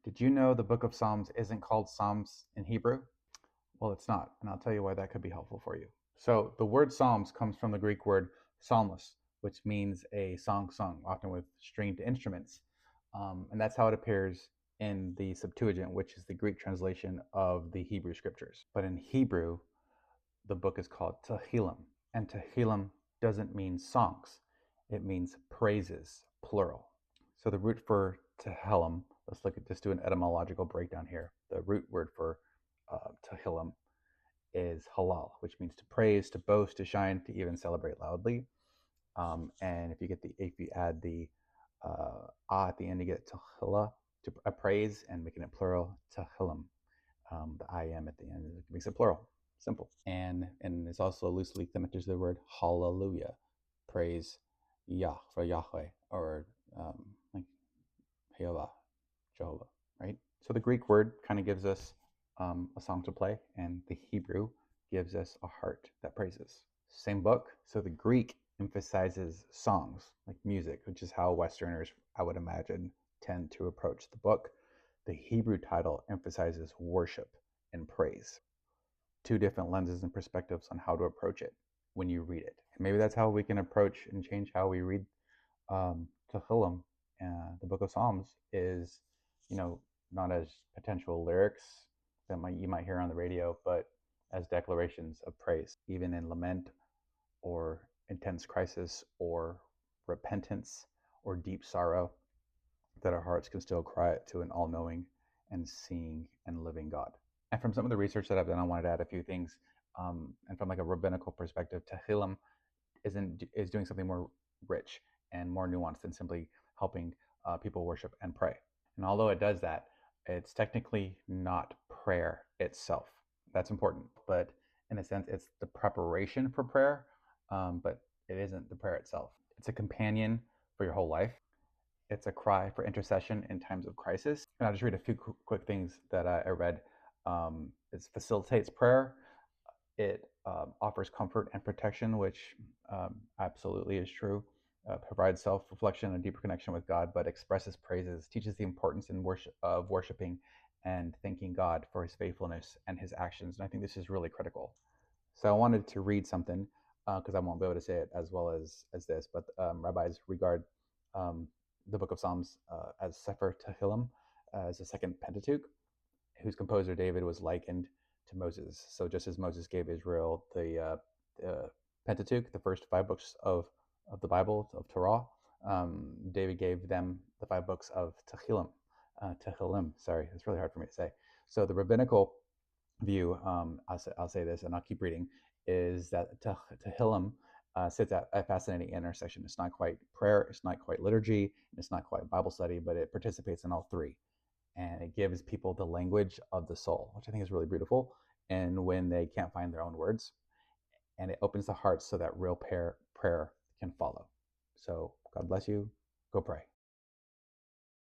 Did you know the book of Psalms isn't called Psalms in Hebrew? Well, it's not, and I'll tell you why that could be helpful for you. So, the word Psalms comes from the Greek word psalmos, which means a song sung, often with stringed instruments. And that's how it appears in the Septuagint, which is the Greek translation of the Hebrew scriptures. But in Hebrew, the book is called Tehillim, and Tehillim doesn't mean songs, it means praises, plural. So the root for Tehillim, let's do an etymological breakdown here. The root word for Tehillim is halal, which means to praise, to boast, to shine, to even celebrate loudly. And if you add the at the end, you get Tehillah, to praise, and making it plural, Tehillim. The I am at the end makes it plural. Simple. And it's also loosely connected to the word hallelujah, praise Yah for Yahweh, or like Jehovah, right? So the Greek word kind of gives us a song to play, and the Hebrew gives us a heart that praises. Same book. So the Greek emphasizes songs, like music, which is how Westerners, I would imagine, tend to approach the book. The Hebrew title emphasizes worship and praise. Two different lenses and perspectives on how to approach it when you read it. And maybe that's how we can approach and change how we read Tehillim, the book of Psalms, is, not as potential lyrics that you might hear on the radio, but as declarations of praise, even in lament or intense crisis or repentance or deep sorrow, that our hearts can still cry it to an all-knowing and seeing and living God. And from some of the research that I've done, I wanted to add a few things. And from like a rabbinical perspective, Tehillim is doing something more rich and more nuanced than simply helping people worship and pray. And although it does that, it's technically not prayer itself. That's important, but in a sense, it's the preparation for prayer, but it isn't the prayer itself. It's a companion for your whole life. It's a cry for intercession in times of crisis. And I'll just read a few quick things that I read. It facilitates prayer. It offers comfort and protection, which absolutely is true. Provides self-reflection and a deeper connection with God, but expresses praises, teaches the importance of worshiping and thanking God for his faithfulness and his actions. And I think this is really critical. So I wanted to read something because I won't be able to say it as well as this, but rabbis regard the book of Psalms as Sefer Tehillim, as the second Pentateuch, whose composer David was likened to Moses. So just as Moses gave Israel the Pentateuch, the first 5 books of the Bible, of Torah, David gave them the 5 books of Tehillim. Sorry, it's really hard for me to say. So the rabbinical view, I'll say this, and I'll keep reading, is that Tehillim sits at a fascinating intersection. It's not quite prayer, it's not quite liturgy, and it's not quite Bible study, but it participates in all three. And it gives people the language of the soul, which I think is really beautiful. And when they can't find their own words, and it opens the heart so that real prayer can follow. So God bless you. Go pray.